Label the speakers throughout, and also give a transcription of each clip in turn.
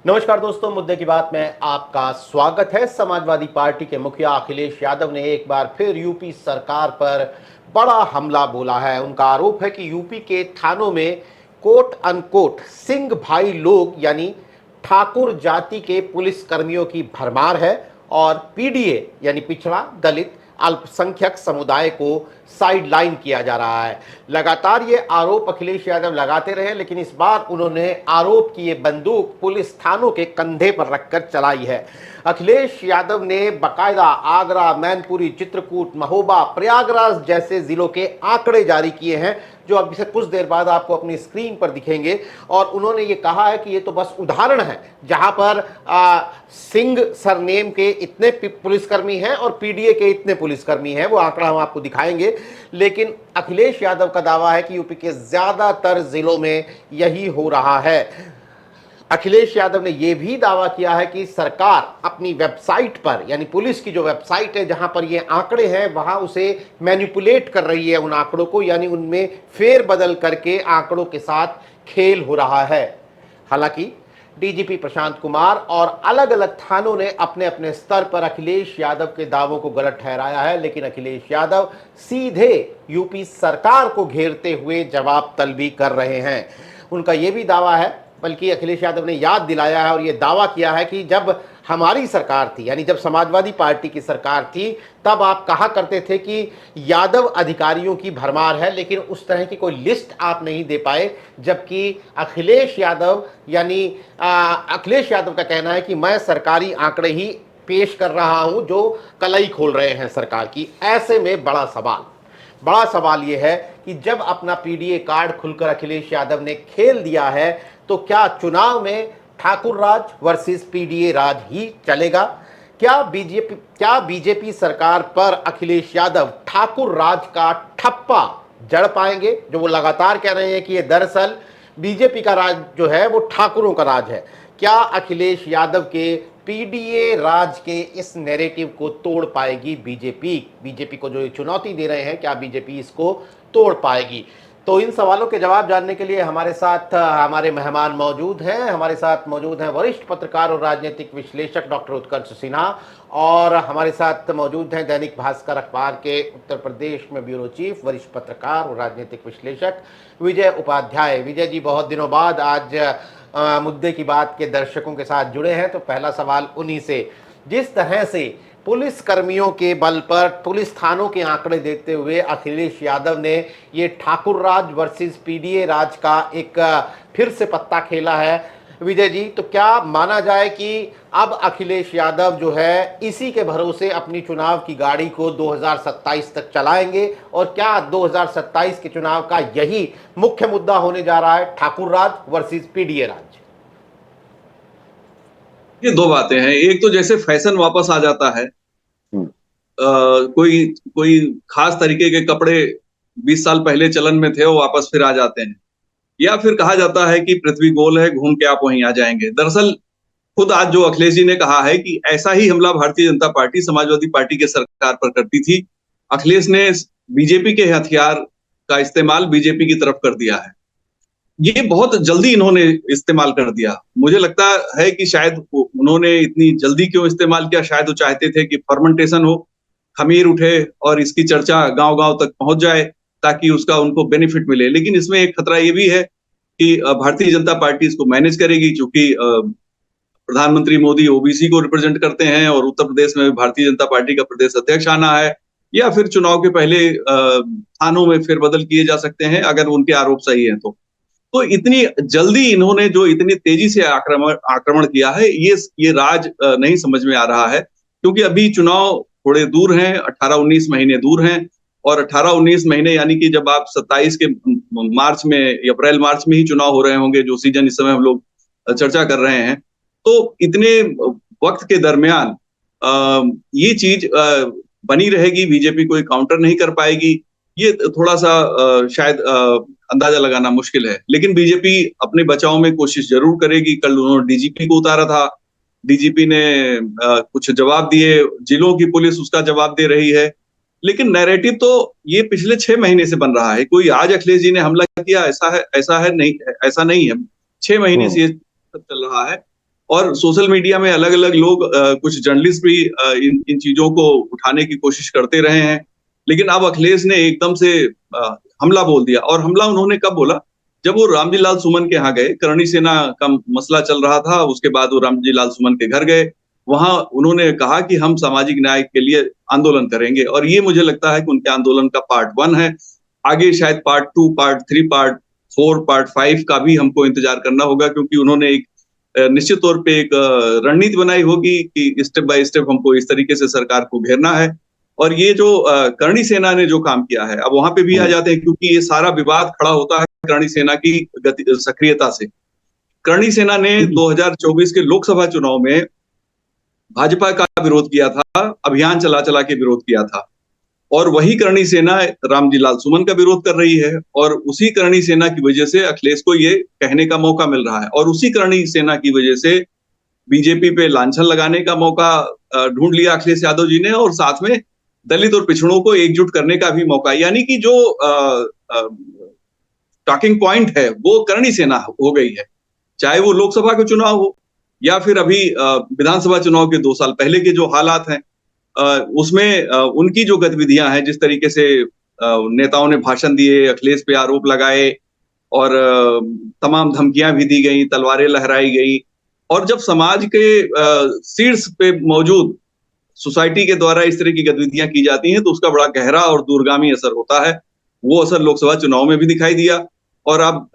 Speaker 1: नमस्कार दोस्तों, मुद्दे की बात में आपका स्वागत है। समाजवादी पार्टी के मुखिया अखिलेश यादव ने एक बार फिर यूपी सरकार पर बड़ा हमला बोला है। उनका आरोप है कि यूपी के थानों में कोट अनकोट सिंह भाई लोग यानी ठाकुर जाति के पुलिस कर्मियों की भरमार है और पीडीए यानी पिछड़ा दलित अल्पसंख्यक समुदाय को साइडलाइन किया जा रहा है। लगातार ये आरोप अखिलेश यादव लगाते रहे, लेकिन इस बार उन्होंने आरोप की ये बंदूक पुलिस थानों के कंधे पर रखकर चलाई है। अखिलेश यादव ने बकायदा आगरा, मैनपुरी, चित्रकूट, महोबा, प्रयागराज जैसे जिलों के आंकड़े जारी किए हैं, जो अब से कुछ देर बाद आपको अपनी स्क्रीन पर दिखेंगे। और उन्होंने ये कहा है कि ये तो बस उदाहरण है जहां पर सिंह सरनेम के इतने पुलिसकर्मी हैं और पीडीए के इतने पुलिसकर्मी हैं। वो आंकड़ा हम आपको दिखाएंगे, लेकिन अखिलेश यादव का दावा है कि यूपी के ज्यादातर जिलों में यही हो रहा है। अखिलेश यादव ने यह भी दावा किया है कि सरकार अपनी वेबसाइट पर, यानी पुलिस की जो वेबसाइट है जहां पर ये आंकड़े हैं, वहां उसे मैनिपुलेट कर रही है उन आंकड़ों को, यानी उनमें फेर बदल करके आंकड़ों के साथ खेल हो रहा है। हालांकि डीजीपी प्रशांत कुमार और अलग अलग थानों ने अपने अपने स्तर पर अखिलेश यादव के दावों को गलत ठहराया है, लेकिन अखिलेश यादव सीधे यूपी सरकार को घेरते हुए जवाब तलबी कर रहे हैं। उनका यह भी दावा है, बल्कि अखिलेश यादव ने याद दिलाया है और ये दावा किया है कि जब हमारी सरकार थी, यानी जब समाजवादी पार्टी की सरकार थी, तब आप कहा करते थे कि यादव अधिकारियों की भरमार है, लेकिन उस तरह की कोई लिस्ट आप नहीं दे पाए। जबकि अखिलेश यादव अखिलेश यादव का कहना है कि मैं सरकारी आंकड़े ही पेश कर रहा हूं जो कलई खोल रहे हैं सरकार की। ऐसे में बड़ा सवाल यह है कि जब अपना पीडीए कार्ड खुलकर अखिलेश यादव ने खेल दिया है, तो क्या चुनाव में ठाकुर राज वर्सेस पीडीए राज ही चलेगा? क्या बीजेपी सरकार पर अखिलेश यादव ठाकुर राज का ठप्पा जड़ पाएंगे, जो वो लगातार कह रहे हैं कि ये दरअसल बीजेपी का राज जो है वो ठाकुरों का राज है? क्या अखिलेश यादव के पीडीए राज के इस नैरेटिव को तोड़ पाएगी बीजेपी को जो ये चुनौती दे रहे हैं, क्या बीजेपी इसको तोड़ पाएगी? तो इन सवालों के जवाब जानने के लिए हमारे साथ हमारे मेहमान मौजूद हैं। हमारे साथ मौजूद हैं वरिष्ठ पत्रकार और राजनीतिक विश्लेषक डॉक्टर उत्कर्ष सिन्हा, और हमारे साथ मौजूद हैं दैनिक भास्कर अखबार के उत्तर प्रदेश में ब्यूरो चीफ, वरिष्ठ पत्रकार और राजनीतिक विश्लेषक विजय उपाध्याय। विजय जी, बहुत दिनों बाद आज मुद्दे की बात के दर्शकों के साथ जुड़े हैं, तो पहला सवाल उन्हीं से, जिस तरह से पुलिस कर्मियों के बल पर पुलिस थानों के आंकड़े देते हुए अखिलेश यादव ने ये ठाकुर राज वर्सेस पीडीए राज का एक फिर से पत्ता खेला है, विजय जी, तो क्या माना जाए कि अब अखिलेश यादव जो है इसी के भरोसे अपनी चुनाव की गाड़ी को 2027 तक चलाएंगे? और क्या 2027 के चुनाव का यही मुख्य मुद्दा होने जा रहा है, ठाकुर राज वर्सेस पीडीए राज?
Speaker 2: ये दो बातें हैं। एक तो जैसे फैशन वापस आ जाता है, कोई कोई खास तरीके के कपड़े 20 साल पहले चलन में थे वो वापस फिर आ जाते हैं, या फिर कहा जाता है कि पृथ्वी गोल है, घूम के आप वहीं आ जाएंगे। दरअसल खुद आज जो अखिलेश जी ने कहा है कि ऐसा ही हमला भारतीय जनता पार्टी समाजवादी पार्टी के सरकार पर करती थी। अखिलेश ने बीजेपी के हथियार का इस्तेमाल बीजेपी की तरफ कर दिया है। ये बहुत जल्दी इन्होंने इस्तेमाल कर दिया। मुझे लगता है कि शायद उन्होंने इतनी जल्दी क्यों इस्तेमाल किया, शायद वो चाहते थे कि फर्मेंटेशन हो, खमीर उठे और इसकी चर्चा गांव-गांव तक पहुंच जाए ताकि उसका उनको बेनिफिट मिले। लेकिन इसमें एक खतरा ये भी है कि भारतीय जनता पार्टी इसको मैनेज करेगी, क्योंकि प्रधानमंत्री मोदी ओबीसी को रिप्रेजेंट करते हैं और उत्तर प्रदेश में भारतीय जनता पार्टी का प्रदेश अध्यक्ष आना है, या फिर चुनाव के पहले थानों में फेरबदल किए जा सकते हैं अगर उनके आरोप सही है तो इतनी जल्दी इन्होंने जो इतनी तेजी से आक्रमण किया है, ये राज नहीं समझ में आ रहा है, क्योंकि अभी चुनाव थोड़े दूर हैं, 18-19 महीने दूर हैं, और 18-19 महीने यानी कि जब आप 27 के मार्च में, अप्रैल मार्च में ही चुनाव हो रहे होंगे, जो सीजन इस समय हम लोग चर्चा कर रहे हैं, तो इतने वक्त के दरमियान ये चीज बनी रहेगी, बीजेपी कोई काउंटर नहीं कर पाएगी। ये थोड़ा सा शायद अंदाजा लगाना मुश्किल है, लेकिन बीजेपी अपने बचाव में कोशिश जरूर करेगी। कल उन्होंने डीजीपी को उतारा था, डीजीपी ने कुछ जवाब दिए, जिलों की पुलिस उसका जवाब दे रही है, लेकिन नैरेटिव तो ये पिछले 6 महीने से बन रहा है। कोई आज अखिलेश जी ने हमला किया ऐसा नहीं है। 6 महीने से ये सब चल रहा है, और सोशल मीडिया में अलग अलग लोग कुछ जर्नलिस्ट भी इन चीजों को उठाने की कोशिश करते रहे हैं, लेकिन अब अखिलेश ने एकदम से हमला बोल दिया। और हमला उन्होंने कब बोला? जब वो रामजी लाल सुमन के यहाँ गए, करणी सेना का मसला चल रहा था, उसके बाद वो रामजी लाल सुमन के घर गए, वहां उन्होंने कहा कि हम सामाजिक न्याय के लिए आंदोलन करेंगे। और ये मुझे लगता है कि उनके आंदोलन का पार्ट 1 है। आगे शायद पार्ट 2, पार्ट 3, पार्ट 4, पार्ट 5 का भी हमको इंतजार करना होगा, क्योंकि उन्होंने एक निश्चित तौर पे एक रणनीति बनाई होगी कि स्टेप बाय स्टेप हमको इस तरीके से सरकार को घेरना है। और ये जो करणी सेना ने जो काम किया है, अब वहां पे भी आ जाते हैं, क्योंकि ये सारा विवाद खड़ा होता है करणी सेना की सक्रियता से। करणी सेना ने 2024 के लोकसभा चुनाव में भाजपा का विरोध किया था, अभियान चला चला के विरोध किया था, और वही करणी सेना रामजी लाल सुमन का विरोध कर रही है। और उसी करणी सेना की वजह से अखिलेश को ये कहने का मौका मिल रहा है, और उसी करणी सेना की वजह से बीजेपी पे लांछन लगाने का मौका ढूंढ लिया अखिलेश यादव जी ने, और साथ में दलित और पिछड़ों को एकजुट करने का भी मौका। यानी कि जो टॉकिंग पॉइंट है वो करणी सेना हो गई है, चाहे वो लोकसभा का चुनाव हो या फिर अभी विधानसभा चुनाव के 2 साल पहले के जो हालात हैं, उसमें उनकी जो गतिविधियां हैं, जिस तरीके से नेताओं ने भाषण दिए, अखिलेश पे आरोप लगाए, और तमाम धमकियां भी दी गई, तलवारें लहराई गई। और जब समाज के शीर्ष पे मौजूद सोसाइटी के द्वारा इस तरह की गतिविधियां की जाती हैं, तो उसका बड़ा गहरा और दूरगामी असर होता है। वो असर लोकसभा चुनाव में भी दिखाई दिया, और अब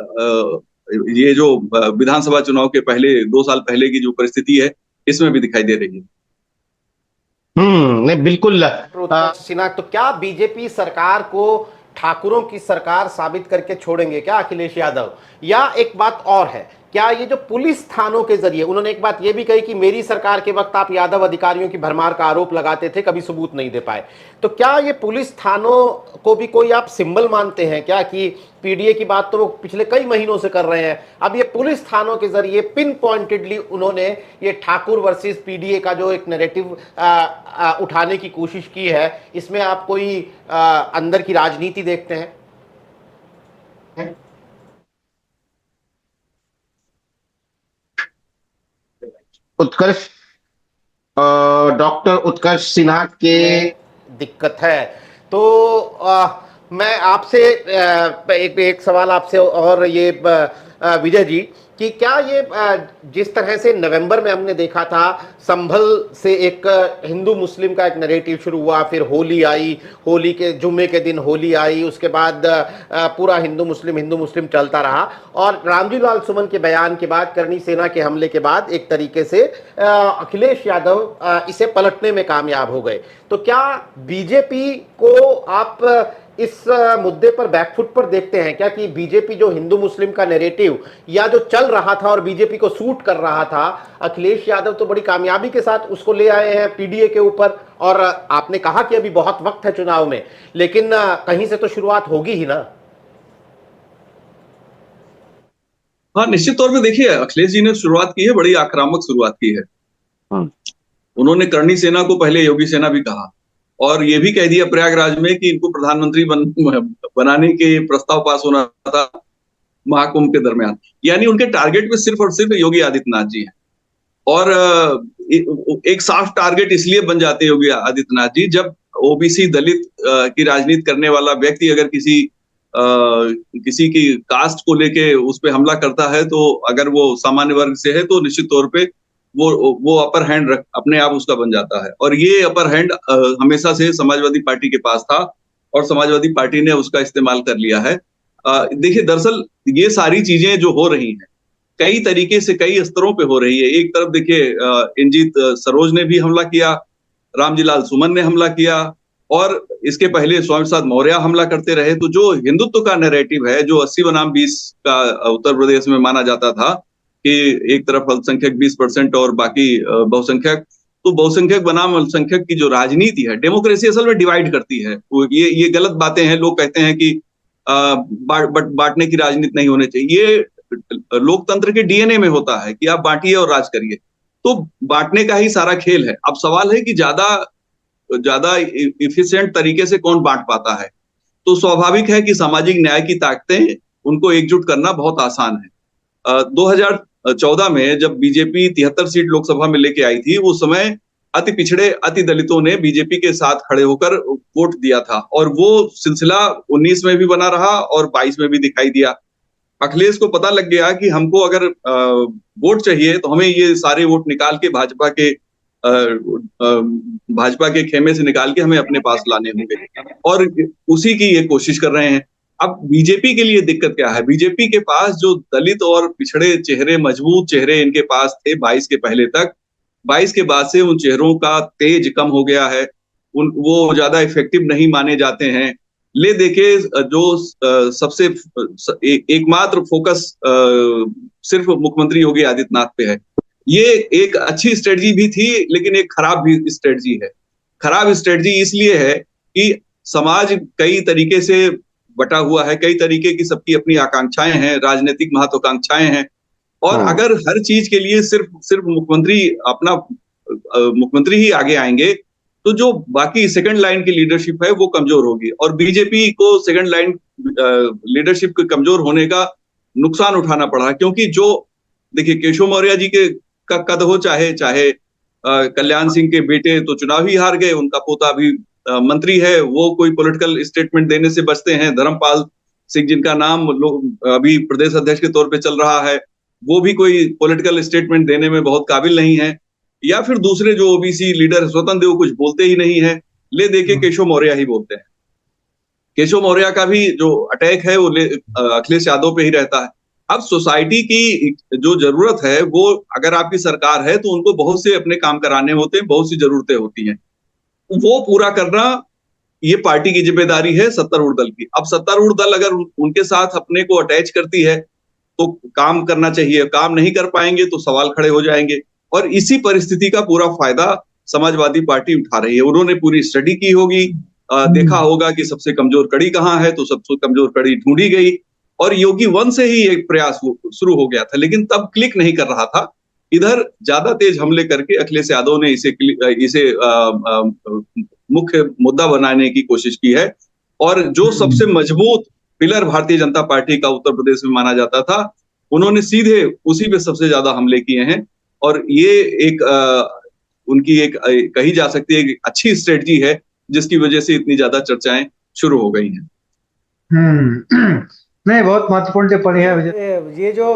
Speaker 2: ये जो विधानसभा चुनाव के पहले 2 साल पहले की जो परिस्थिति है, इसमें भी दिखाई दे रही है।
Speaker 1: नहीं, बिल्कुल सिन्हा, तो क्या बीजेपी सरकार को ठाकुरों की सरकार साबित करके छोड़ेंगे क्या अखिलेश यादव? या एक बात और है, क्या ये जो पुलिस थानों के जरिए, उन्होंने एक बात ये भी कही कि मेरी सरकार के वक्त आप यादव अधिकारियों की भरमार का आरोप लगाते थे, कभी सबूत नहीं दे पाए, तो क्या ये पुलिस थानों को भी कोई आप सिंबल मानते हैं क्या? कि पीडीए की बात तो वो पिछले कई महीनों से कर रहे हैं, अब ये पुलिस थानों के जरिए पिन पॉइंटेडली उन्होंने ये ठाकुर वर्सेस पीडीए का जो एक नैरेटिव उठाने की कोशिश की है, इसमें आप कोई अंदर की राजनीति देखते हैं?
Speaker 3: उत्कर्ष, डॉक्टर उत्कर्ष सिन्हा के
Speaker 1: दिक्कत है। तो मैं आपसे एक सवाल आपसे, और ये विजय जी, कि क्या ये जिस तरह से नवंबर में हमने देखा था, संभल से एक हिंदू मुस्लिम का एक नैरेटिव शुरू हुआ, फिर होली आई, होली के जुम्मे के दिन होली आई, उसके बाद पूरा हिंदू मुस्लिम चलता रहा, और रामजी लाल सुमन के बयान के बाद, करणी सेना के हमले के बाद एक तरीके से अखिलेश यादव इसे पलटने में कामयाब हो गए। तो क्या बीजेपी को आप इस मुद्दे पर बैकफुट पर देखते हैं क्या, कि बीजेपी जो हिंदू मुस्लिम का नैरेटिव या जो चल रहा था और बीजेपी को सूट कर रहा था, अखिलेश यादव तो बड़ी कामयाबी के साथ उसको ले आए हैं पीडीए के ऊपर? और आपने कहा कि अभी बहुत वक्त है चुनाव में, लेकिन कहीं से तो शुरुआत होगी ही ना?
Speaker 2: हाँ, निश्चित तौर पे देखिए, अखिलेश जी ने शुरुआत की है, बड़ी आक्रामक शुरुआत की है। उन्होंने करणी सेना को पहले योगी सेना भी कहा, और ये भी कह दिया प्रयागराज में कि इनको प्रधानमंत्री बनाने के प्रस्ताव पास होना था महाकुंभ के दरमियान। यानी उनके टारगेट में सिर्फ और सिर्फ योगी आदित्यनाथ जी हैं। और एक साफ टारगेट इसलिए बन जाते हैं योगी आदित्यनाथ जी, जब ओबीसी दलित की राजनीति करने वाला व्यक्ति अगर किसी की कास्ट को लेके उस पर हमला करता है, तो अगर वो सामान्य वर्ग से है, तो निश्चित तौर पे वो अपर हैंड अपने आप उसका बन जाता है। और ये अपर हैंड हमेशा से समाजवादी पार्टी के पास था, और समाजवादी पार्टी ने उसका इस्तेमाल कर लिया है। देखिए, दरअसल ये सारी चीजें जो हो रही हैं, कई तरीके से कई स्तरों पे हो रही है। एक तरफ देखिए, इंजीत सरोज ने भी हमला किया, रामजी लाल सुमन ने हमला किया, और इसके पहले स्वामी प्रसाद मौर्य हमला करते रहे। तो जो हिंदुत्व का नैरेटिव है, जो 80 बनाम 20 का उत्तर प्रदेश में माना जाता था कि एक तरफ अल्पसंख्यक 20% और बाकी बहुसंख्यक, तो बहुसंख्यक बनाम अल्पसंख्यक की जो राजनीति है, डेमोक्रेसी असल में डिवाइड करती है। ये गलत बातें हैं। लोग कहते हैं कि बांटने की राजनीति नहीं होनी चाहिए। ये लोकतंत्र के डीएनए में होता है कि आप बांटिए और राज करिए, तो बांटने का ही सारा खेल है। अब सवाल है कि ज्यादा इफिशिएंट तरीके से कौन बांट पाता है। तो स्वाभाविक है कि सामाजिक न्याय की ताकतें, उनको एकजुट करना बहुत आसान है। 2014 में जब बीजेपी 73 सीट लोकसभा में लेके आई थी, उस समय अति पिछड़े, अति दलितों ने बीजेपी के साथ खड़े होकर वोट दिया था और वो सिलसिला 19 में भी बना रहा और 22 में भी दिखाई दिया। अखिलेश को पता लग गया कि हमको अगर वोट चाहिए तो हमें ये सारे वोट निकाल के भाजपा के खेमे से निकाल के हमें अपने पास लाने होंगे और उसी की ये कोशिश कर रहे हैं। अब बीजेपी के लिए दिक्कत क्या है? बीजेपी के पास जो दलित और पिछड़े चेहरे, मजबूत चेहरे इनके पास थे 22 के पहले तक, 22 के बाद से उन चेहरों का तेज कम हो गया है, वो ज्यादा इफेक्टिव नहीं माने जाते हैं। ले देखे जो सबसे एकमात्र फोकस सिर्फ मुख्यमंत्री योगी आदित्यनाथ पे है। ये एक अच्छी स्ट्रेटजी भी थी, लेकिन एक खराब भी स्ट्रेटजी है। खराब स्ट्रेटजी इसलिए है कि समाज कई तरीके से बटा हुआ है, कई तरीके की सबकी अपनी आकांक्षाएं हैं, राजनीतिक महत्वाकांक्षाएं हैं, और अगर हर चीज के लिए सिर्फ मुख्यमंत्री ही आगे आएंगे तो जो बाकी सेकंड लाइन की लीडरशिप है वो कमजोर होगी और बीजेपी को सेकंड लाइन लीडरशिप के कमजोर होने का नुकसान उठाना पड़ा। क्योंकि जो देखिए, केशव मौर्य जी के का कद हो, चाहे कल्याण सिंह के बेटे तो चुनाव ही हार गए, उनका पोता भी मंत्री है, वो कोई पॉलिटिकल स्टेटमेंट देने से बचते हैं। धर्मपाल सिंह जिनका नाम अभी प्रदेश अध्यक्ष के तौर पे चल रहा है, वो भी कोई पॉलिटिकल स्टेटमेंट देने में बहुत काबिल नहीं है। या फिर दूसरे जो ओबीसी लीडर स्वतंत्र देव कुछ बोलते ही नहीं है, ले देके केशव मौर्य ही बोलते हैं। केशव मौर्य का भी जो अटैक है वो अखिलेश यादव पे ही रहता है। अब सोसाइटी की जो जरूरत है, वो अगर आपकी सरकार है तो उनको बहुत से अपने काम कराने होते हैं, बहुत सी जरूरतें होती हैं, वो पूरा करना ये पार्टी की जिम्मेदारी है, सत्तारूढ़ दल की। अब सत्तारूढ़ दल अगर उनके साथ अपने को अटैच करती है तो काम करना चाहिए, काम नहीं कर पाएंगे तो सवाल खड़े हो जाएंगे। और इसी परिस्थिति का पूरा फायदा समाजवादी पार्टी उठा रही है। उन्होंने पूरी स्टडी की होगी, देखा होगा कि सबसे कमजोर कड़ी कहाँ है, तो सबसे कमजोर कड़ी ढूंढी गई और योगी वन से ही एक प्रयास शुरू हो गया था, लेकिन तब क्लिक नहीं कर रहा था। इधर ज्यादा तेज हमले करके अखिलेश यादव ने इसे मुख्य मुद्दा बनाने की कोशिश की है। और जो सबसे मजबूत पिलर भारतीय जनता पार्टी का उत्तर प्रदेश में माना जाता था, उन्होंने सीधे उसी पे सबसे ज्यादा हमले किए हैं। और ये एक उनकी एक कही जा सकती है एक अच्छी स्ट्रेटजी है, जिसकी वजह से इतनी ज्यादा चर्चाएं शुरू हो गई हैं।
Speaker 4: नहीं, बहुत महत्वपूर्ण टिप्पणी है। ये जो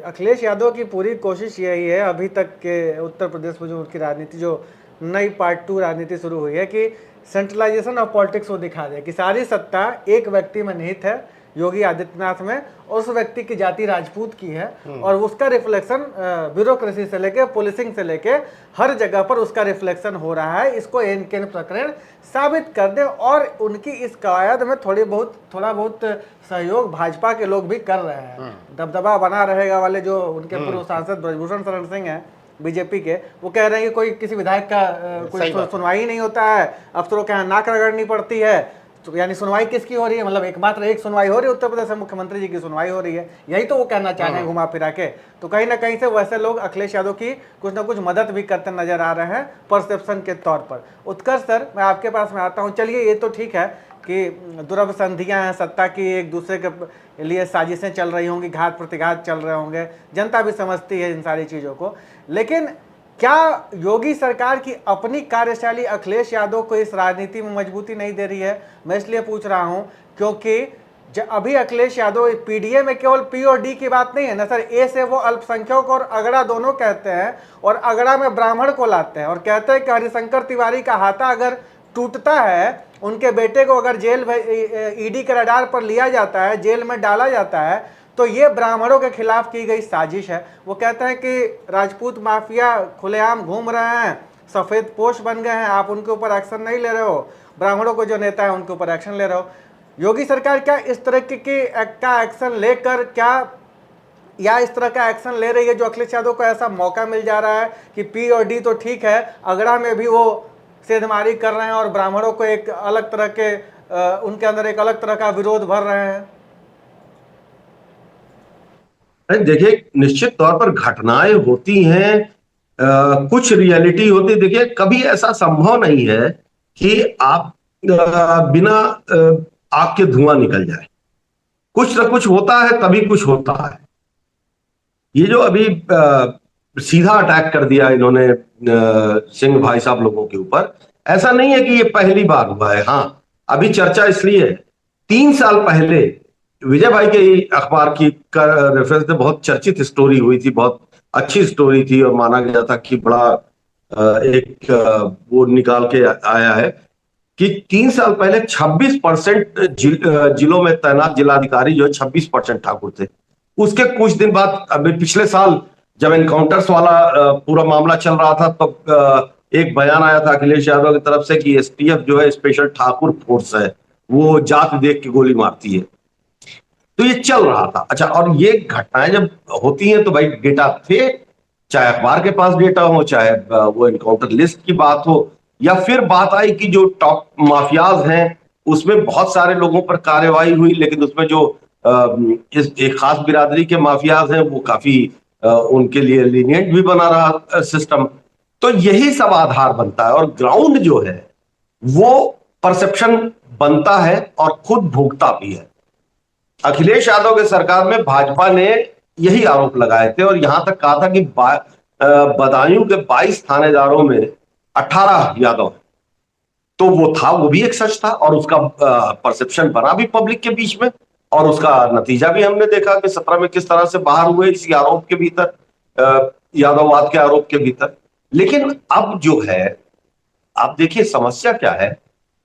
Speaker 4: अखिलेश यादव की पूरी कोशिश यही है अभी तक के उत्तर प्रदेश में जो उनकी राजनीति, जो नई पार्ट 2 राजनीति शुरू हुई है कि सेंट्रलाइजेशन ऑफ पॉलिटिक्स वो दिखा दे कि सारी सत्ता एक व्यक्ति में निहित है, योगी आदित्यनाथ में, और उस व्यक्ति की जाति राजपूत की है और उसका रिफ्लेक्शन ब्यूरोक्रेसी से लेके पुलिसिंग से लेके हर जगह पर उसका रिफ्लेक्शन हो रहा है। इसको एन केन प्रकरण साबित कर दे और उनकी इस कवायद में थोड़ा बहुत सहयोग भाजपा के लोग भी कर रहे हैं। दबदबा बना रहेगा वाले जो उनके पूर्व सांसद ब्रजभूषण शरण सिंह हैं बीजेपी के, वो कह रहे हैं कि कोई किसी विधायक का कोई सुनवाई नहीं होता है, अफसरों के यहाँ नाक रगड़नी पड़ती है। तो यानी सुनवाई किसकी हो रही है? मतलब एकमात्र एक सुनवाई हो रही है उत्तर प्रदेश में, मुख्यमंत्री जी की सुनवाई हो रही है। यही तो वो कहना चाह रहे हैं घुमा फिरा के। तो कहीं ना कहीं से वैसे लोग अखिलेश यादव की कुछ ना कुछ मदद भी करते नजर आ रहे हैं परसेप्शन के तौर पर। उत्कर्ष सर, मैं आपके पास में आता हूँ। चलिए, ये तो ठीक है कि दुर्लभ संधियाँ हैं सत्ता की, एक दूसरे के लिए साजिशें चल रही होंगी, घात प्रतिघात चल रहे होंगे, जनता भी समझती है इन सारी चीज़ों को। लेकिन क्या योगी सरकार की अपनी कार्यशैली अखिलेश यादव को इस राजनीति में मजबूती नहीं दे रही है? मैं इसलिए पूछ रहा हूं क्योंकि अभी अखिलेश यादव पीडीए में केवल पी और डी की बात नहीं है ना सर। ए से वो अल्पसंख्यक और अगड़ा दोनों कहते हैं, और अगड़ा में ब्राह्मण को लाते हैं और कहते हैं कि हरिशंकर तिवारी का हाथा अगर टूटता है, उनके बेटे को अगर जेल ईडी के रडार पर लिया जाता है, जेल में डाला जाता है, तो ये ब्राह्मणों के खिलाफ की गई साजिश है। वो कहते हैं कि राजपूत माफिया खुलेआम घूम रहे हैं, सफेद पोश बन गए हैं, आप उनके ऊपर एक्शन नहीं ले रहे हो, ब्राह्मणों को जो नेता है उनके ऊपर एक्शन ले रहे हो। योगी सरकार क्या इस तरह का एक्शन लेकर या इस तरह का एक्शन ले रही है जो अखिलेश यादव को ऐसा मौका मिल जा रहा है कि पी और डी तो ठीक है, अगड़ा में भी वो सेंधमारी कर रहे हैं और ब्राह्मणों को एक अलग तरह के उनके अंदर एक अलग तरह का विरोध भर रहे हैं?
Speaker 5: देखिए, निश्चित तौर पर घटनाएं होती हैं, कुछ रियलिटी होती है। देखिए, कभी ऐसा संभव नहीं है कि आप बिना आग के धुआं निकल जाए। कुछ ना कुछ होता है, तभी कुछ होता है। ये जो अभी सीधा अटैक कर दिया इन्होंने सिंह भाई साहब लोगों के ऊपर, ऐसा नहीं है कि ये पहली बार हुआ है। हाँ, अभी चर्चा इसलिए है, 3 साल पहले विजय भाई के ही अखबार की रेफरेंस से बहुत चर्चित स्टोरी हुई थी, बहुत अच्छी स्टोरी थी और माना गया था कि बड़ा वो निकाल के आया है कि 3 साल पहले 26% जिलों में तैनात जिलाधिकारी जो है 26% ठाकुर थे। उसके कुछ दिन बाद अभी पिछले साल जब एनकाउंटर्स वाला पूरा मामला चल रहा था तो एक बयान आया था अखिलेश यादव की तरफ से कि एसटीएफ जो है स्पेशल ठाकुर फोर्स है, वो जात देख के गोली मारती है। तो ये चल रहा था। अच्छा, और ये घटनाएं जब होती हैं तो भाई डेटा थे, चाहे अखबार के पास डेटा हो, चाहे वो एनकाउंटर लिस्ट की बात हो, या फिर बात आई कि जो टॉप माफियाज हैं उसमें बहुत सारे लोगों पर कार्रवाई हुई, लेकिन उसमें जो इस एक खास बिरादरी के माफियाज हैं वो काफी उनके लिए लीनियंट भी बना रहा सिस्टम। तो यही सब आधार बनता है और ग्राउंड जो है वो परसेप्शन बनता है और खुद भुगता भी है। अखिलेश यादव के सरकार में भाजपा ने यही आरोप लगाए थे और यहां तक कहा था कि बदायूं के 22 थानेदारों में 18 यादव है। तो वो था, वो भी एक सच था और उसका परसेप्शन बना भी पब्लिक के बीच में और उसका नतीजा भी हमने देखा कि 17 में किस तरह से बाहर हुए इसी आरोप के भीतर, यादववाद के आरोप के भीतर। लेकिन अब जो है, आप देखिए समस्या क्या है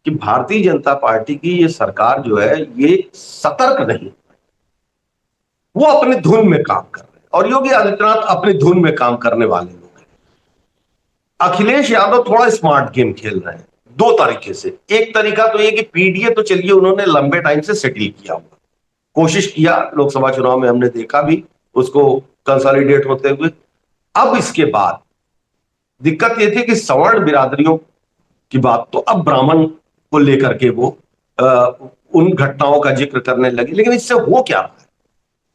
Speaker 5: कि भारतीय जनता पार्टी की ये सरकार जो है ये सतर्क नहीं, वो अपनी धुन में काम कर रहे हैं और योगी आदित्यनाथ अपनी धुन में काम करने वाले लोग हैं। अखिलेश यादव थोड़ा स्मार्ट गेम खेल रहे हैं 2 तरीके से। एक तरीका तो ये कि पीडीए तो चलिए उन्होंने लंबे टाइम से सेटल किया हुआ, कोशिश किया, लोकसभा चुनाव में हमने देखा भी उसको कंसोलिडेट होते हुए। अब इसके बाद दिक्कत यह थी कि सवर्ण बिरादरियों की बात तो अब ब्राह्मण को लेकर के वो उन घटनाओं का जिक्र करने लगे। लेकिन इससे हो क्या रहा है?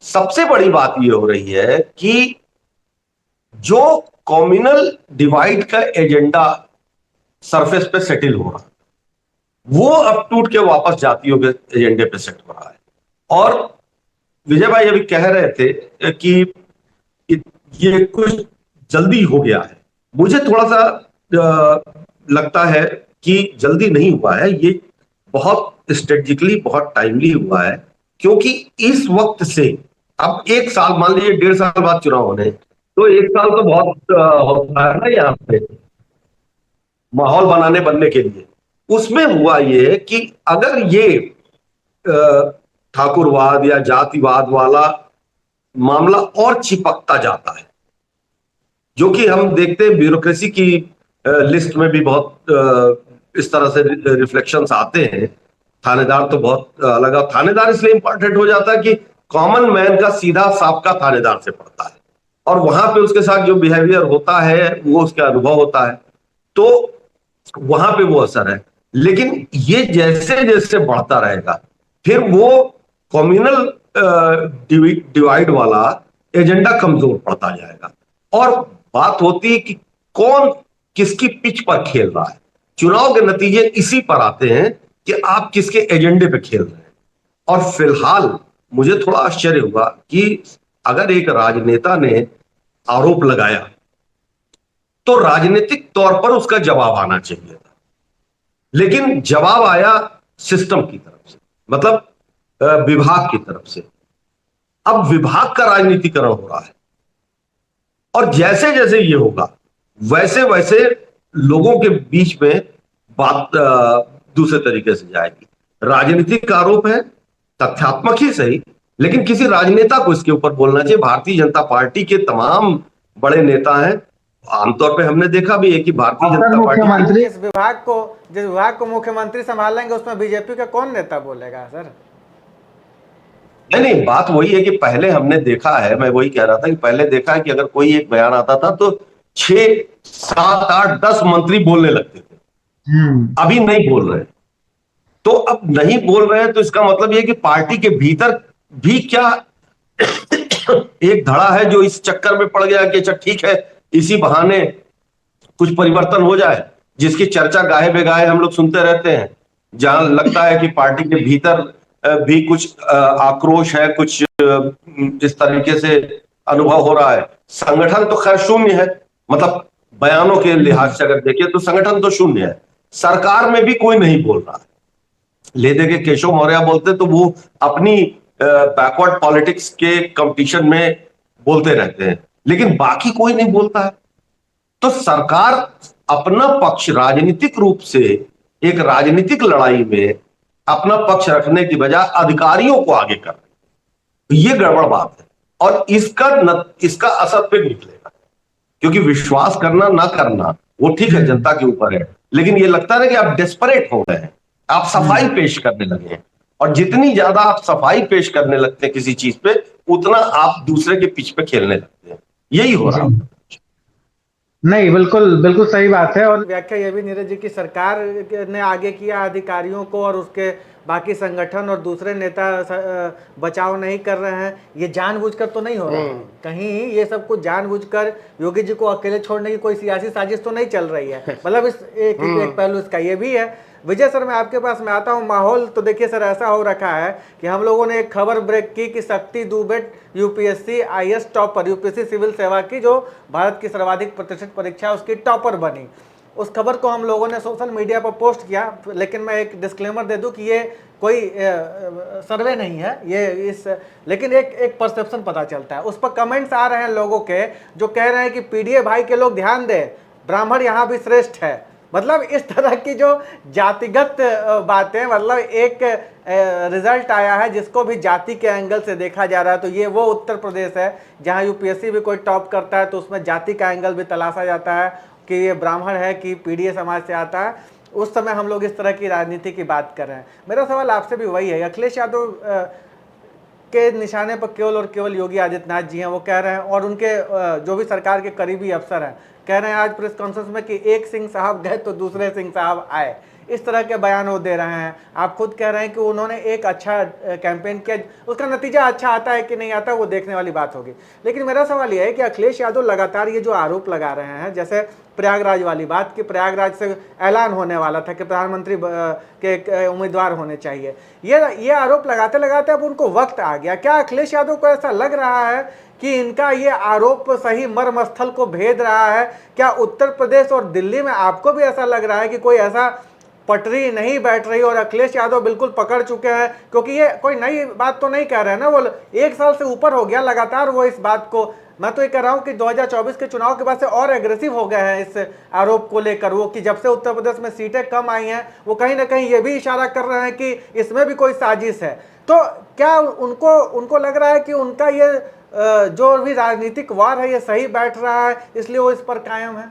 Speaker 5: सबसे बड़ी बात यह हो रही है कि जो कम्युनल डिवाइड का एजेंडा सरफेस पे सेटल हो रहा है वो अब टूट के वापस जातियों के एजेंडे पे सेट हो रहा है। और विजय भाई अभी कह रहे थे कि ये कुछ जल्दी हो गया है। मुझे थोड़ा सा लगता है कि जल्दी नहीं हुआ है, ये बहुत स्ट्रेटेजिकली बहुत टाइमली हुआ है, क्योंकि इस वक्त से अब 1 साल, मान लीजिए 1.5 साल बाद चुनाव होने, तो 1 साल तो बहुत होता है ना यहाँ पे माहौल बनने के लिए। उसमें हुआ ये कि अगर ये ठाकुरवाद या जातिवाद वाला मामला और चिपकता जाता है, जो कि हम देखते हैं ब्यूरोक्रेसी की लिस्ट में भी बहुत इस तरह से रिफ्लेक्शंस आते हैं। थानेदार तो बहुत अलग है, थानेदार इसलिए इंपॉर्टेंट हो जाता है कि कॉमन मैन का सीधा साबका थानेदार से पड़ता है और वहां पे उसके साथ जो बिहेवियर होता है वो उसका अनुभव होता है, तो वहां पे वो असर है। लेकिन ये जैसे जैसे बढ़ता रहेगा फिर वो कम्युनल डिवाइड वाला एजेंडा कमजोर पड़ता जाएगा और बात होती है कि कौन किसकी पिच पर खेल रहा है। चुनाव के नतीजे इसी पर आते हैं कि आप किसके एजेंडे पे खेल रहे हैं। और फिलहाल मुझे थोड़ा आश्चर्य हुआ कि अगर एक राजनेता ने आरोप लगाया तो राजनीतिक तौर पर उसका जवाब आना चाहिए था, लेकिन जवाब आया सिस्टम की तरफ से, मतलब विभाग की तरफ से। अब विभाग का राजनीतिकरण हो रहा है और जैसे जैसे ये होगा वैसे वैसे लोगों के बीच में बात दूसरे तरीके से जाएगी। राजनीतिक आरोप है, तथ्यात्मक ही सही, लेकिन किसी राजनेता को इसके ऊपर बोलना चाहिए। भारतीय जनता पार्टी के तमाम बड़े नेता हैं, आमतौर पे हमने देखा भी है कि भारतीय जनता पार्टी
Speaker 4: जिस विभाग को मुख्यमंत्री संभालेंगे उसमें बीजेपी का कौन नेता बोलेगा सर?
Speaker 5: नहीं, बात वही है कि पहले हमने देखा है, मैं वही कह रहा था कि पहले देखा है कि अगर कोई एक बयान आता था तो 6, 7, 8, 10 मंत्री बोलने लगते थे। अभी नहीं बोल रहे। तो अब नहीं बोल रहे हैं तो इसका मतलब यह कि पार्टी के भीतर भी क्या एक धड़ा है जो इस चक्कर में पड़ गया कि अच्छा ठीक है इसी बहाने कुछ परिवर्तन हो जाए, जिसकी चर्चा गाहे बेगाहे हम लोग सुनते रहते हैं, जहां लगता है कि पार्टी के भीतर भी कुछ आक्रोश है, कुछ इस तरीके से अनुभव हो रहा है। संगठन तो खैर शून्य है, मतलब बयानों के लिहाज से अगर देखिए तो संगठन तो शून्य है। सरकार में भी कोई नहीं बोल रहा है। ले दे के केशव मौर्य बोलते तो वो अपनी बैकवर्ड पॉलिटिक्स के कंपटीशन में बोलते रहते हैं, लेकिन बाकी कोई नहीं बोलता है। तो सरकार अपना पक्ष राजनीतिक रूप से एक राजनीतिक लड़ाई में अपना पक्ष रखने की बजाय अधिकारियों को आगे कर रही है। ये गड़बड़ बात है और इसका असर फिर निकलेगा, क्योंकि विश्वास करना ना करना वो ठीक है, जनता के ऊपर है, लेकिन ये लगता है कि आप डेस्परेट हो गए हैं, आप सफाई पेश करने लगे हैं, और जितनी ज्यादा आप सफाई पेश करने लगते हैं किसी चीज पे, उतना आप दूसरे के पिच पे खेलने लगते हैं। यही हो रहा है।
Speaker 6: नहीं, बिल्कुल बिल्कुल सही बात है। और
Speaker 4: व्याख्या ये भी नीरज जी की सरकार ने आगे किया अधिकारियों को, और उसके बाकी संगठन और दूसरे नेता बचाव नहीं कर रहे हैं। ये जानबूझकर तो नहीं हो रहा है, कहीं ये सब कुछ जानबूझकर योगी जी को अकेले छोड़ने की कोई सियासी साजिश तो नहीं चल रही है। मतलब इस एक पहलू इसका ये भी है। विजय सर, मैं आपके पास में आता हूँ। माहौल तो देखिए सर ऐसा हो रखा है कि हम लोगों ने एक खबर ब्रेक की कि Shakti Dubey UPSC IAS topper, UPSC civil सेवा की जो भारत की सर्वाधिक प्रतिष्ठित परीक्षा है उसकी टॉपर बनी। उस खबर को हम लोगों ने सोशल मीडिया पर पोस्ट किया, लेकिन मैं एक डिस्क्लेमर दे दूं कि ये कोई सर्वे नहीं है, लेकिन एक परसेप्शन पता चलता है। उस पर कमेंट्स आ रहे हैं लोगों के जो कह रहे हैं कि पीडीए भाई के लोग ध्यान दें, ब्राह्मण यहाँ भी श्रेष्ठ है। मतलब इस तरह की जो जातिगत बातें, मतलब एक रिजल्ट आया है जिसको भी जाति के एंगल से देखा जा रहा है। तो ये वो उत्तर प्रदेश है जहाँ यूपीएससी भी कोई टॉप करता है तो उसमें जाति का एंगल भी तलाशा जाता है कि ये ब्राह्मण है कि पीडीए समाज से आता है। उस समय हम लोग इस तरह की राजनीति की बात कर रहे हैं। मेरा सवाल आपसे भी वही है, अखिलेश यादव के निशाने पर केवल और केवल योगी आदित्यनाथ जी हैं। वो कह रहे हैं, और उनके जो भी सरकार के करीबी अफसर हैं कह रहे हैं आज प्रेस कॉन्फ्रेंस में कि एक सिंह साहब गए तो दूसरे सिंह साहब आए। इस तरह के बयान वो दे रहे हैं। आप खुद कह रहे हैं कि उन्होंने एक अच्छा कैंपेन किया, उसका नतीजा अच्छा आता है कि नहीं आता वो देखने वाली बात होगी। लेकिन मेरा सवाल यह है कि अखिलेश यादव लगातार ये जो आरोप लगा रहे हैं, जैसे प्रयागराज वाली बात कि प्रयागराज से ऐलान होने वाला था कि प्रधानमंत्री के उम्मीदवार होने चाहिए, ये आरोप लगाते लगाते अब उनको वक्त आ गया। क्या अखिलेश यादव को ऐसा लग रहा है कि इनका ये आरोप सही मर्मस्थल को भेद रहा है? क्या उत्तर प्रदेश और दिल्ली में आपको भी ऐसा लग रहा है कि कोई ऐसा पटरी नहीं बैठ रही और अखिलेश यादव बिल्कुल पकड़ चुके हैं? क्योंकि ये कोई नई बात तो नहीं कह रहे हैं ना, वो 1 साल से ऊपर हो गया लगातार वो इस बात को। मैं तो ये कह रहा हूँ कि 2024 के चुनाव के बाद से और एग्रेसिव हो गए हैं इस आरोप को लेकर। वो कि जब से उत्तर प्रदेश में सीटें कम आई हैं वो कहीं ना कहीं ये भी इशारा कर रहे हैं कि इसमें भी कोई साजिश है। तो क्या उनको लग रहा है कि उनका ये जो भी राजनीतिक वार है ये सही बैठ रहा है, इसलिए वो इस पर कायम है?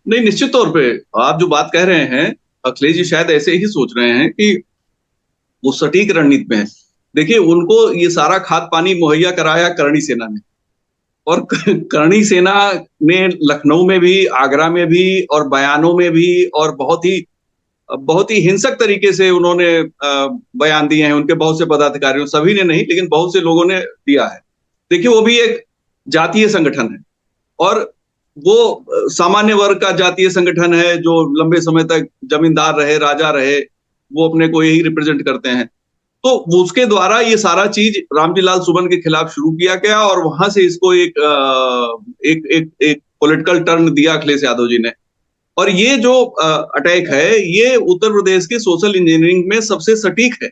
Speaker 2: नहीं, निश्चित तौर पे आप जो बात कह रहे हैं, अखिलेश जी शायद ऐसे ही सोच रहे हैं कि वो सटीक रणनीति में है। देखिए, उनको ये सारा खाद पानी मुहैया कराया करणी सेना ने, और करणी सेना ने लखनऊ में भी, आगरा में भी और बयानों में भी और बहुत ही हिंसक तरीके से उन्होंने बयान दिए हैं। उनके बहुत से पदाधिकारियों, सभी ने नहीं लेकिन बहुत से लोगों ने दिया है। देखिए, वो भी एक जातीय संगठन है और वो सामान्य वर्ग का जातीय संगठन है जो लंबे समय तक जमींदार रहे, राजा रहे, वो अपने को यही रिप्रेजेंट करते हैं। तो उसके द्वारा ये सारा चीज रामजी लाल सुमन के खिलाफ शुरू किया गया और वहां से इसको एक पॉलिटिकल टर्न दिया अखिलेश यादव जी ने। और ये जो अटैक है ये उत्तर प्रदेश के सोशल इंजीनियरिंग में सबसे सटीक है,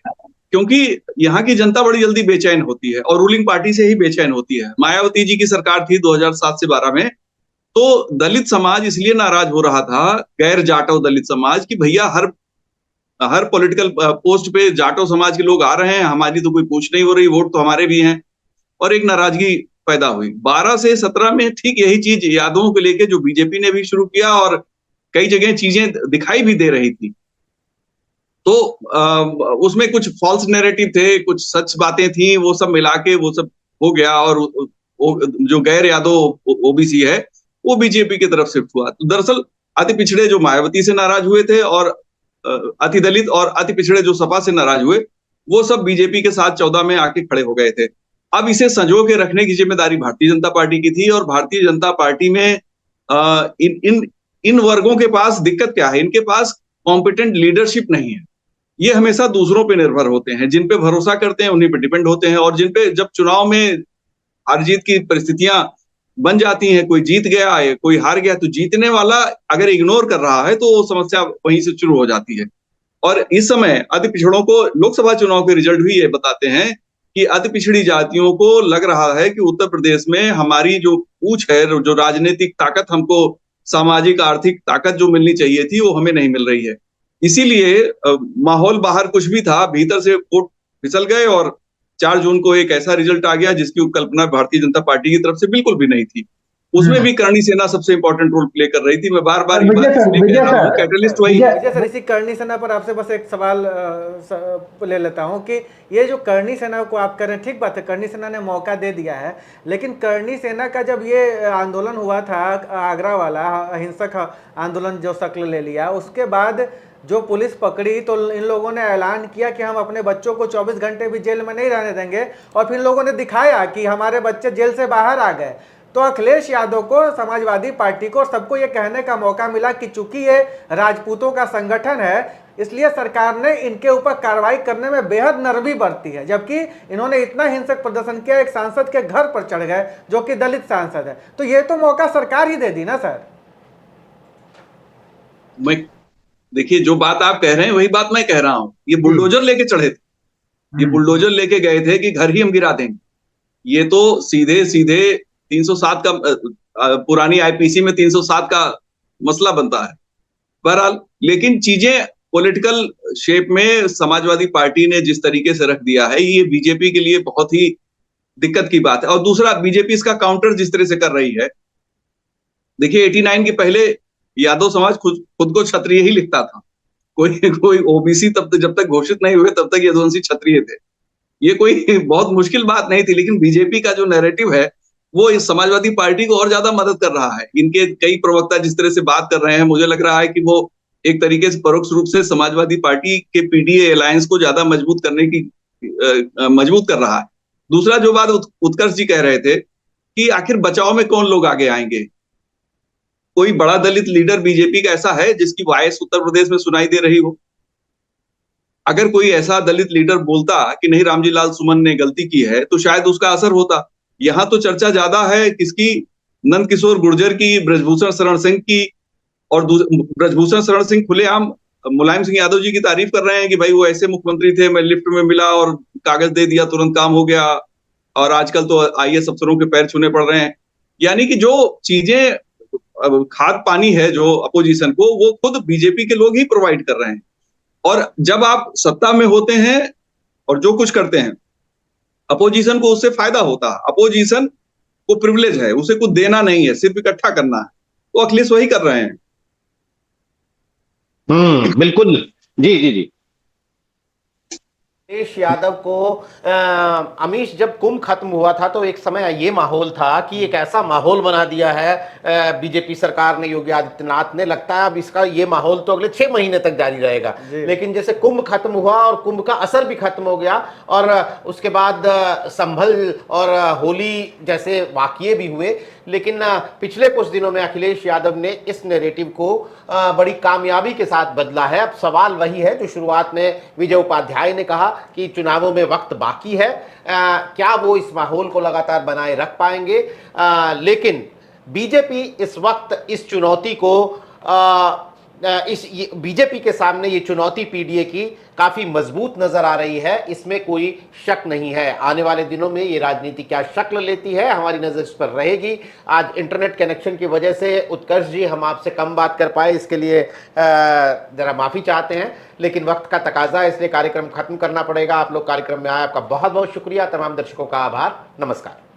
Speaker 2: क्योंकि यहाँ की जनता बड़ी जल्दी बेचैन होती है और रूलिंग पार्टी से ही बेचैन होती है। मायावती जी की सरकार थी 2007 से 12 में, तो दलित समाज इसलिए नाराज हो रहा था, गैर जाटव दलित समाज, कि भैया हर पॉलिटिकल पोस्ट पे जाटव समाज के लोग आ रहे हैं, हमारी तो कोई पूछ नहीं हो रही, वोट तो हमारे भी हैं, और एक नाराजगी पैदा हुई। 12 से 17 में ठीक यही चीज यादवों को लेके जो बीजेपी ने भी शुरू किया और कई जगह चीजें दिखाई भी दे रही थी। तो उसमें कुछ फॉल्स नैरेटिव थे, कुछ सच बातें थी, वो सब मिला के वो सब हो गया और जो गैर यादव ओबीसी है वो बीजेपी की तरफ शिफ्ट हुआ। तो दरअसल अति पिछड़े जो मायावती से नाराज हुए थे और अति दलित और अति पिछड़े जो सपा से नाराज हुए, वो सब बीजेपी के साथ 14 में आके खड़े हो गए थे। अब इसे संजो के रखने की जिम्मेदारी भारतीय जनता पार्टी की थी, और भारतीय जनता पार्टी में इन वर्गों के पास दिक्कत क्या है? इनके पास कॉम्पिटेंट लीडरशिप नहीं है। ये हमेशा दूसरों पे निर्भर होते हैं, जिन पे भरोसा करते हैं उन्हीं पे डिपेंड होते हैं, और जिन पे जब चुनाव में हार जीत की परिस्थितियां बन जाती हैं, कोई जीत गया है कोई हार गया, तो जीतने वाला अगर इग्नोर कर रहा है तो वो समस्या वहीं से शुरू हो जाती है। और इस समय अति पिछड़ों को लोकसभा चुनाव के रिजल्ट भी ये बताते हैं कि अति पिछड़ी जातियों को लग रहा है कि उत्तर प्रदेश में हमारी जो पूछ है, जो राजनीतिक ताकत, हमको सामाजिक आर्थिक ताकत जो मिलनी चाहिए थी वो हमें नहीं मिल रही है। इसीलिए माहौल बाहर कुछ भी था, भीतर से वोट फिसल गए और 4 जून को एक ऐसा रिजल्ट आ गया जिसकी कल्पना भारतीय जनता पार्टी की तरफ से बिल्कुल भी नहीं थी। उसमें भी करणी सेना सबसे इंपॉर्टेंट रोल प्ले कर रही थी। मैं बार बार
Speaker 6: विजय सर,
Speaker 2: कैटलिस्ट वही
Speaker 4: विजय सर, इसी करणी सेना पर आपसे बस एक सवाल ले लेता हूं कि ये जो करणी सेना को आप कर रहे हैं, ठीक बात है, करणी सेना ने मौका दे दिया है, लेकिन करणी सेना का जब ये आंदोलन हुआ था, आगरा वाला अहिंसक आंदोलन जो शक्ल ले लिया, उसके बाद जो पुलिस पकड़ी तो इन लोगों ने ऐलान किया कि हम अपने बच्चों को 24 घंटे भी जेल में नहीं रहने देंगे, और फिर लोगों ने दिखाया कि हमारे बच्चे जेल से बाहर आ गए। तो अखिलेश यादव को, समाजवादी पार्टी को, सबको ये कहने का मौका मिला कि चूंकि ये राजपूतों का संगठन है इसलिए सरकार ने इनके ऊपर कार्रवाई करने में बेहद नरमी बरती है, जबकि इन्होंने इतना हिंसक प्रदर्शन किया, एक सांसद के घर पर चढ़ गए जो कि दलित सांसद है। तो ये तो मौका सरकार ही दे दी ना सर।
Speaker 2: देखिए, जो बात आप कह रहे हैं वही बात मैं कह रहा हूं। ये बुलडोजर लेके चढ़े थे, ये बुलडोजर लेके गए थे कि घर ही हम गिरा देंगे। ये तो सीधे सीधे 307 का, पुरानी आईपीसी में 307 का मसला बनता है। बहरहाल, लेकिन चीजें पॉलिटिकल शेप में समाजवादी पार्टी ने जिस तरीके से रख दिया है, ये बीजेपी के लिए बहुत ही दिक्कत की बात है। और दूसरा, बीजेपी इसका काउंटर जिस तरह से कर रही है, देखिए 89 के पहले यादव समाज खुद को क्षत्रिय ही लिखता था। कोई ओबीसी तब तक, जब तक घोषित नहीं हुए तब तक यदुवंशी क्षत्रिय थे। ये कोई बहुत मुश्किल बात नहीं थी, लेकिन बीजेपी का जो नैरेटिव है वो इस समाजवादी पार्टी को और ज्यादा मदद कर रहा है। इनके कई प्रवक्ता जिस तरह से बात कर रहे हैं, मुझे लग रहा है कि वो एक तरीके से परोक्ष रूप से समाजवादी पार्टी के पीडीए अलायंस को ज्यादा मजबूत करने की मजबूत कर रहा है। दूसरा जो बात उत्कर्ष जी कह रहे थे कि आखिर बचाव में कौन लोग आगे आएंगे, कोई बड़ा दलित लीडर बीजेपी का ऐसा है जिसकी वॉइस उत्तर प्रदेश में सुनाई दे रही हो? अगर कोई ऐसा दलित लीडर बोलता कि नहीं, रामजी लाल सुमन ने गलती की है, तो शायद उसका असर होता। यहां तो चर्चा ज्यादा है किसकी, नंद किशोर गुर्जर की, ब्रजभूषण शरण सिंह की। और ब्रजभूषण शरण सिंह खुलेआम मुलायम सिंह यादव जी की तारीफ कर रहे हैं कि भाई वो ऐसे मुख्यमंत्री थे, मैं लिफ्ट में मिला और कागज दे दिया, तुरंत काम हो गया, और आजकल तो आईएएस अफसरों के पैर छूने पड़ रहे हैं। यानी कि जो चीजें खाद पानी है जो अपोजिशन को, वो खुद बीजेपी के लोग ही प्रोवाइड कर रहे हैं। और जब आप सत्ता में होते हैं और जो कुछ करते हैं, अपोजिशन को उससे फायदा होता है। अपोजिशन को प्रिविलेज है, उसे कुछ देना नहीं है, सिर्फ इकट्ठा करना है। तो अखिलेश वही कर रहे हैं।
Speaker 3: बिल्कुल। जी जी जी।
Speaker 1: अखिलेश यादव को अमीश, जब कुंभ खत्म हुआ था तो एक समय ये माहौल था कि एक ऐसा माहौल बना दिया है बीजेपी सरकार ने, योगी आदित्यनाथ ने, लगता है अब इसका ये माहौल तो अगले 6 महीने तक जारी रहेगा। लेकिन जैसे कुंभ खत्म हुआ और कुंभ का असर भी खत्म हो गया, और उसके बाद संभल और होली जैसे वाकये भी हुए, लेकिन पिछले कुछ दिनों में अखिलेश यादव ने इस नैरेटिव को बड़ी कामयाबी के साथ बदला है। अब सवाल वही है जो शुरुआत में विजय उपाध्याय ने कहा कि चुनावों में वक्त बाकी है, क्या वो इस माहौल को लगातार बनाए रख पाएंगे? लेकिन बीजेपी इस वक्त इस चुनौती को बीजेपी के सामने ये चुनौती पीडीए की काफी मजबूत नजर आ रही है, इसमें कोई शक नहीं है। आने वाले दिनों में ये राजनीति क्या शक्ल लेती है, हमारी नजर इस पर रहेगी। आज इंटरनेट कनेक्शन की वजह से उत्कर्ष जी हम आपसे कम बात कर पाए, इसके लिए जरा माफी चाहते हैं, लेकिन वक्त का तकाजा है इसलिए कार्यक्रम खत्म करना पड़ेगा। आप लोग कार्यक्रम में आए, आपका बहुत बहुत शुक्रिया। तमाम दर्शकों का आभार। नमस्कार।